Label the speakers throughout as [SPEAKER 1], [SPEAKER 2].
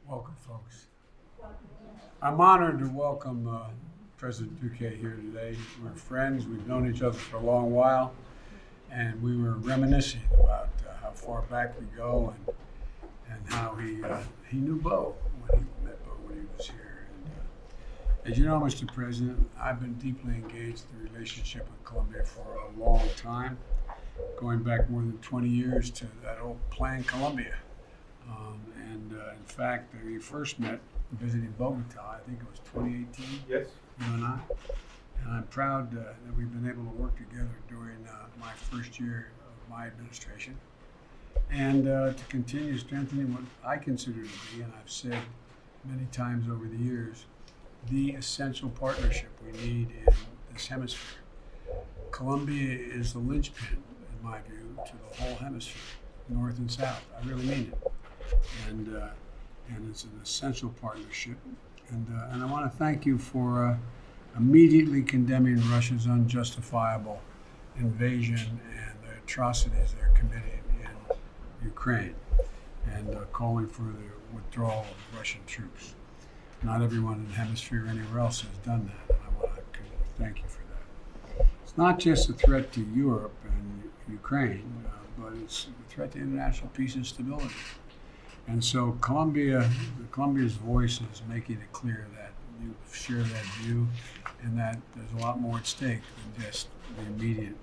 [SPEAKER 1] Welcome, folks. I'm honored to welcome President Duque here today. We're friends. We've known each other for a long while, and we were reminiscing about how far back we go and how he knew Bo when he met Bo when he was here. And as you know, Mr. President, I've been deeply engaged in the relationship with Colombia for a long time, going back more than 20 years to that old Plan Colombia. In fact, we first met visiting Bogota, I think it was 2018.
[SPEAKER 2] Yes.
[SPEAKER 1] You and I. And I'm proud that we've been able to work together during my first year of my administration and to continue strengthening what I consider to be, and I've said many times over the years, the essential partnership we need in this hemisphere. Colombia is the linchpin, in my view, to the whole hemisphere, north and south. I really mean it. And it's an essential partnership. And I want to thank you for immediately condemning Russia's unjustifiable invasion and the atrocities they're committing in Ukraine and calling for the withdrawal of Russian troops. Not everyone in the hemisphere or anywhere else has done that, and I want to thank you for that. It's not just a threat to Europe and Ukraine, but it's a threat to international peace and stability. And so Colombia's voice is making it clear that you share that view and that there's a lot more at stake than just the immediate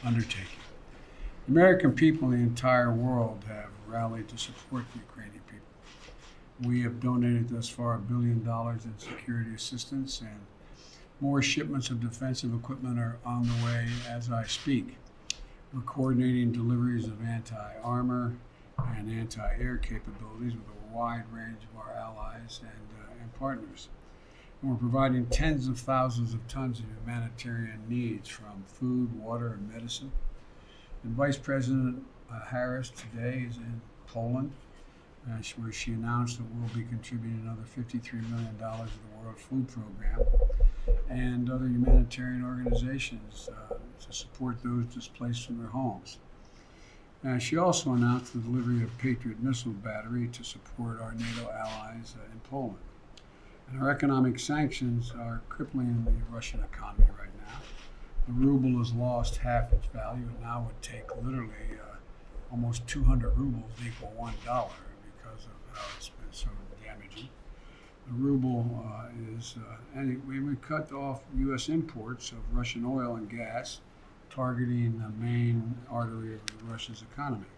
[SPEAKER 1] undertaking. The American people in the entire world have rallied to support the Ukrainian people. We have donated thus far $1 billion in security assistance, and more shipments of defensive equipment are on the way as I speak. We're coordinating deliveries of anti-armor and anti-air capabilities with a wide range of our allies and partners. And we're providing tens of thousands of tons of humanitarian needs from food, water, and medicine. And Vice President Harris today is in Poland, where she announced that we'll be contributing another $53 million to the World Food Program and other humanitarian organizations to support those displaced from their homes. She also announced the delivery of Patriot missile battery to support our NATO allies in Poland. And our economic sanctions are crippling the Russian economy right now. The ruble has lost half its value and now would take literally almost 200 rubles equal $1 because of how it's been so damaging. The ruble we cut off U.S. imports of Russian oil and gas, targeting the main artery of Russia's economy.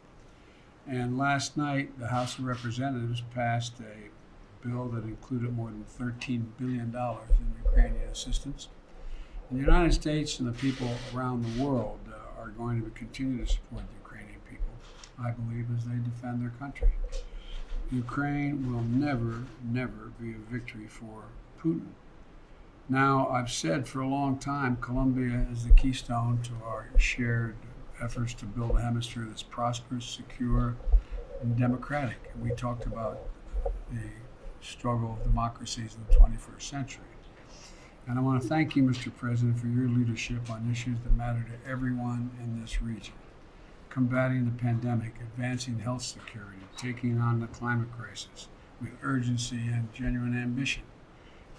[SPEAKER 1] And last night, the House of Representatives passed a bill that included more than $13 billion in Ukrainian assistance. And the United States and the people around the world are going to continue to support the Ukrainian people, I believe, as they defend their country. Ukraine will never, never be a victory for Putin. Now, I've said for a long time, Colombia is the keystone to our shared efforts to build a hemisphere that's prosperous, secure, and democratic. And we talked about the struggle of democracies in the 21st century. And I want to thank you, Mr. President, for your leadership on issues that matter to everyone in this region. Combating the pandemic, advancing health security, taking on the climate crisis with urgency and genuine ambition,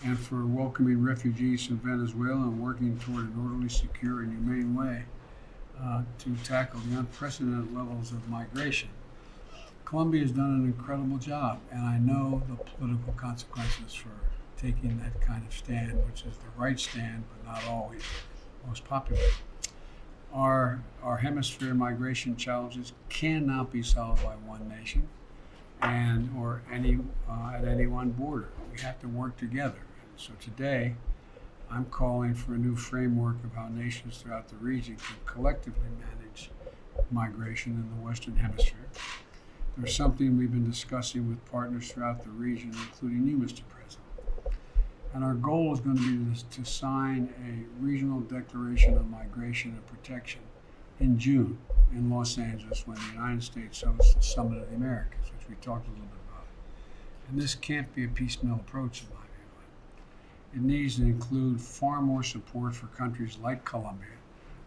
[SPEAKER 1] and for welcoming refugees from Venezuela and working toward an orderly, secure, and humane way to tackle the unprecedented levels of migration. Colombia has done an incredible job, and I know the political consequences for taking that kind of stand, which is the right stand, but not always most popular. Our hemisphere migration challenges cannot be solved by one nation or at any one border. We have to work together. So today, I'm calling for a new framework of how nations throughout the region can collectively manage migration in the Western Hemisphere. There's something we've been discussing with partners throughout the region, including you, Mr. President. And our goal is going to be to sign a regional declaration on migration and protection in June in Los Angeles when the United States hosts the Summit of the Americas, which we talked a little bit about. And this can't be a piecemeal approach, in my view. It needs to include far more support for countries like Colombia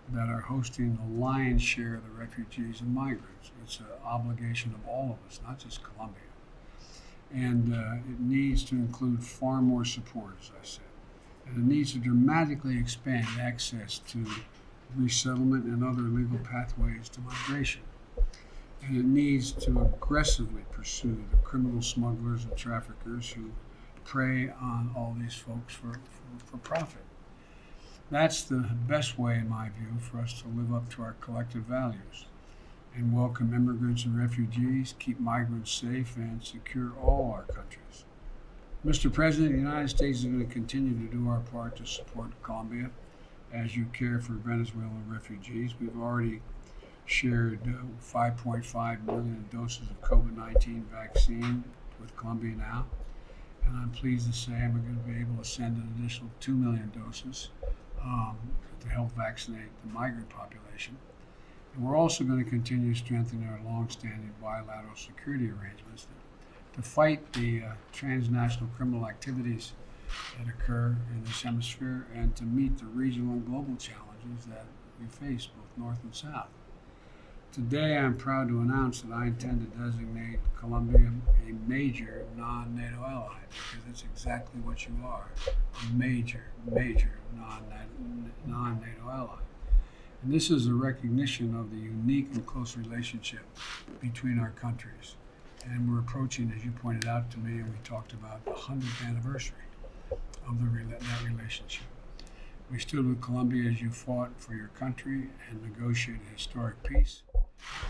[SPEAKER 1] that are hosting the lion's share of the refugees and migrants. It's an obligation of all of us, not just Colombia. And it needs to include far more support, as I said. And it needs to dramatically expand access to resettlement and other legal pathways to migration. And it needs to aggressively pursue the criminal smugglers and traffickers who prey on all these folks for profit. That's the best way, in my view, for us to live up to our collective values and welcome immigrants and refugees, keep migrants safe, and secure all our countries. Mr. President, the United States is going to continue to do our part to support Colombia as you care for Venezuelan refugees. We've already shared 5.5 million doses of COVID-19 vaccine with Colombia now. And I'm pleased to say I'm going to be able to send an additional 2 million doses to help vaccinate the migrant population. And we're also going to continue strengthening our long-standing bilateral security arrangements to fight the transnational criminal activities that occur in this hemisphere and to meet the regional and global challenges that we face both north and south. Today, I'm proud to announce that I intend to designate Colombia a major non-NATO ally, because it's exactly what you are, a major non-NATO ally. And this is a recognition of the unique and close relationship between our countries. And we're approaching, as you pointed out to me, and we talked about the 100th anniversary of that relationship. We stood with Colombia as you fought for your country and negotiated historic peace.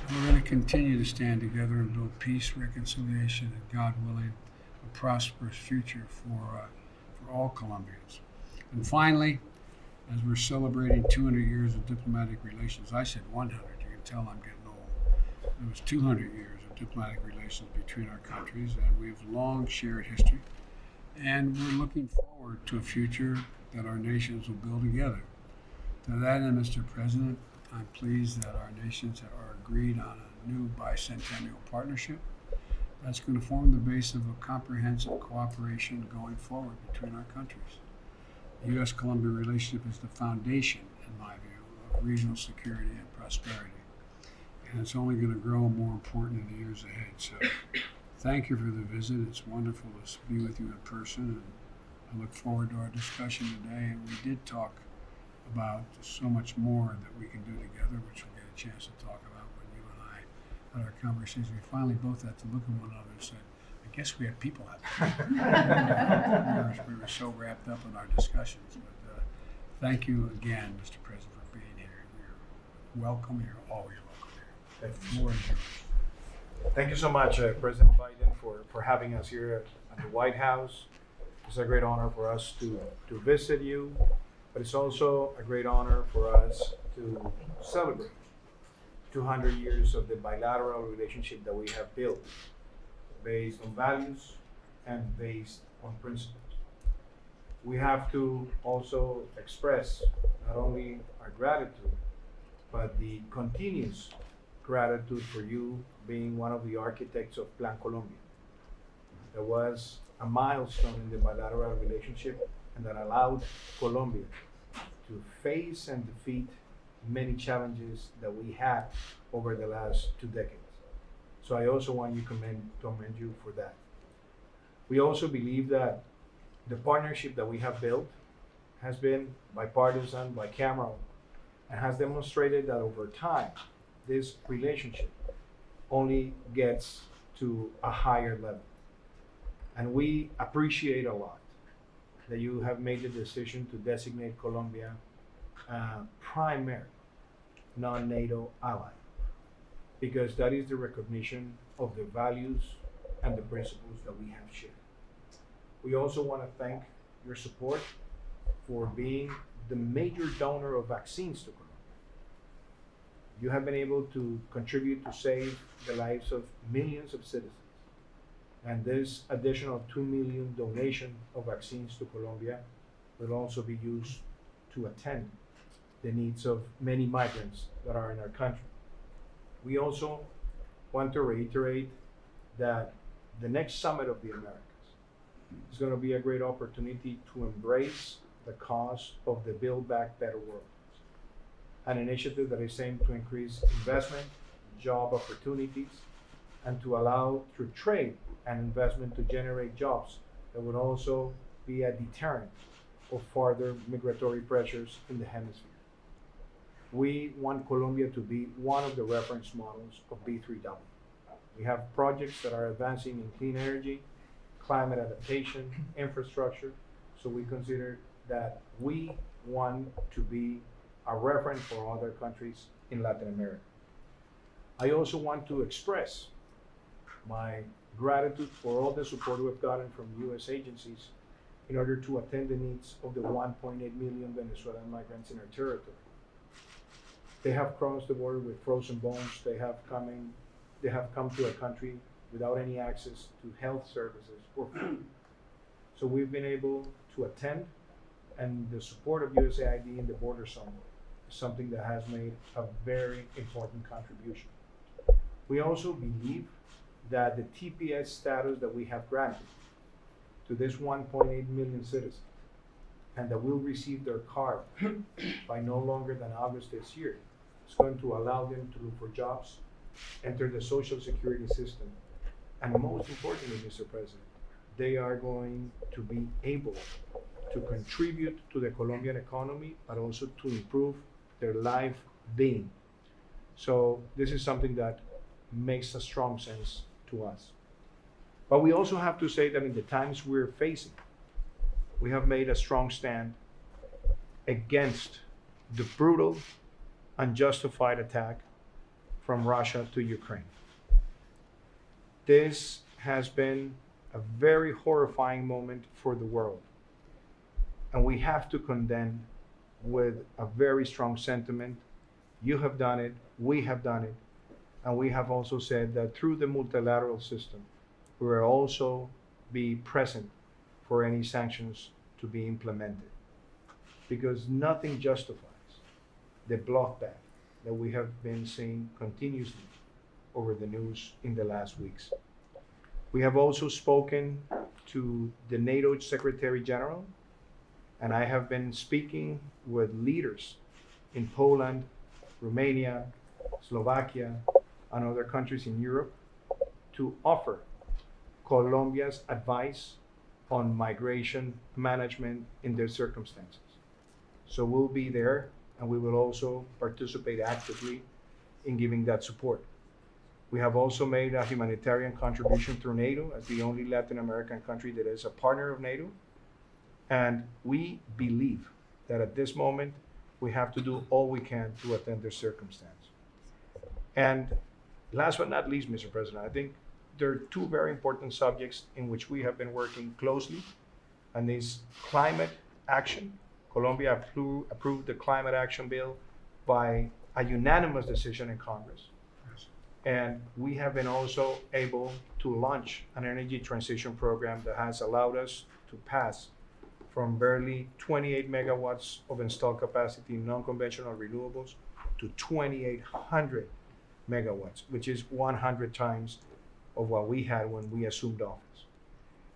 [SPEAKER 1] And we're going to continue to stand together and build peace, reconciliation, and, God willing, a prosperous future for all Colombians. And finally, as we're celebrating 200 years of diplomatic relations, I said 100, you can tell I'm getting old. It was 200 years of diplomatic relations between our countries, and we've long shared history. And we're looking forward to a future that our nations will build together. To that end, Mr. President, I'm pleased that our nations are agreed on a new bicentennial partnership that's going to form the base of a comprehensive cooperation going forward between our countries. The U.S.-Colombia relationship is the foundation, in my view, of regional security and prosperity. And it's only going to grow more important in the years ahead. So thank you for the visit. It's wonderful to be with you in person, and I look forward to our discussion today. And we did talk about so much more that we can do together, which we'll get a chance to talk about when you and I had our conversation. We finally both had to look at one another and said, I guess we have people out there. We were so wrapped up in our discussions. But thank you again, Mr. President, for being here. You're welcome. You're always welcome here. The floor is yours.
[SPEAKER 2] Thank you so much, President Biden, for having us here at the White House. It's a great honor for us to visit you, but it's also a great honor for us to celebrate 200 years of the bilateral relationship that we have built, based on values and based on principles. We have to also express not only our gratitude, but the continuous gratitude for you being one of the architects of Plan Colombia. That was a milestone in the bilateral relationship and that allowed Colombia to face and defeat many challenges that we had over the last 2 decades. So I also want to commend you for that. We also believe that the partnership that we have built has been bipartisan, bicameral, and has demonstrated that over time, this relationship only gets to a higher level. And we appreciate a lot that you have made the decision to designate Colombia a primary non-NATO ally, because that is the recognition of the values and the principles that we have shared. We also want to thank your support for being the major donor of vaccines to Colombia. You have been able to contribute to save the lives of millions of citizens. And this additional 2 million donation of vaccines to Colombia will also be used to attend the needs of many migrants that are in our country. We also want to reiterate that the next Summit of the Americas is going to be a great opportunity to embrace the cause of the Build Back Better World, an initiative that is aimed to increase investment, job opportunities, and to allow through trade and investment to generate jobs that would also be a deterrent of further migratory pressures in the hemisphere. We want Colombia to be one of the reference models of B3W. We have projects that are advancing in clean energy, climate adaptation, infrastructure, so we consider that we want to be a reference for other countries in Latin America. I also want to express my gratitude for all the support we've gotten from U.S. agencies in order to attend the needs of the 1.8 million Venezuelan migrants in our territory. They have crossed the border with frozen bones. They have come to a country without any access to health services or food. So we've been able to attend, and the support of USAID in the border zone is something that has made a very important contribution. We also believe that the TPS status that we have granted to this 1.8 million citizens, and that will receive their card by no longer than August this year, is going to allow them to look for jobs, enter the social security system, and most importantly, Mr. President, they are going to be able to contribute to the Colombian economy, but also to improve their life being. So this is something that makes a strong sense to us. But we also have to say that in the times we're facing, we have made a strong stand against the brutal, unjustified attack from Russia to Ukraine. This has been a very horrifying moment for the world, and we have to condemn with a very strong sentiment. You have done it, we have done it, and we have also said that through the multilateral system, we will also be present for any sanctions to be implemented, because nothing justifies the bloodbath that we have been seeing continuously over the news in the last weeks. We have also spoken to the NATO Secretary General, and I have been speaking with leaders in Poland, Romania, Slovakia, and other countries in Europe to offer Colombia's advice on migration management in their circumstances. So we'll be there, and we will also participate actively in giving that support. We have also made a humanitarian contribution through NATO as the only Latin American country that is a partner of NATO. And we believe that at this moment, we have to do all we can to attend their circumstance. And last but not least, Mr. President, I think there are two very important subjects in which we have been working closely, and this climate action. Colombia approved the climate action bill by a unanimous decision in Congress.
[SPEAKER 1] Yes.
[SPEAKER 2] And we have been also able to launch an energy transition program that has allowed us to pass from barely 28 megawatts of installed capacity in non-conventional renewables to 2,800 megawatts, which is 100 times of what we had when we assumed office.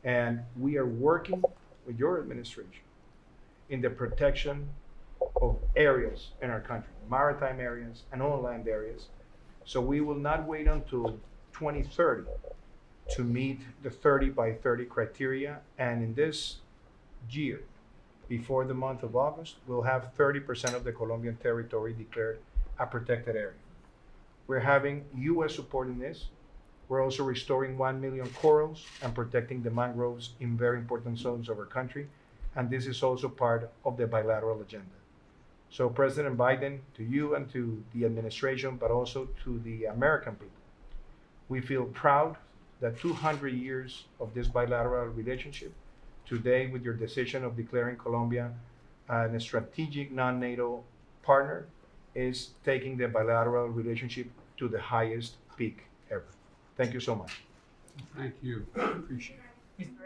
[SPEAKER 2] And we are working with your administration in the protection of areas in our country, maritime areas and on-land areas. So we will not wait until 2030 to meet the 30 by 30 criteria. And in this year, before the month of August, we'll have 30% of the Colombian territory declared a protected area. We're having US support in this. We're also restoring 1 million corals and protecting the mangroves in very important zones of our country. And this is also part of the bilateral agenda. So President Biden, to you and to the administration, but also to the American people, we feel proud that 200 years of this bilateral relationship, today with your decision of declaring Colombia a strategic non-NATO partner, is taking the bilateral relationship to the highest peak ever. Thank you so much.
[SPEAKER 1] Thank you. Appreciate it.
[SPEAKER 3] Mr.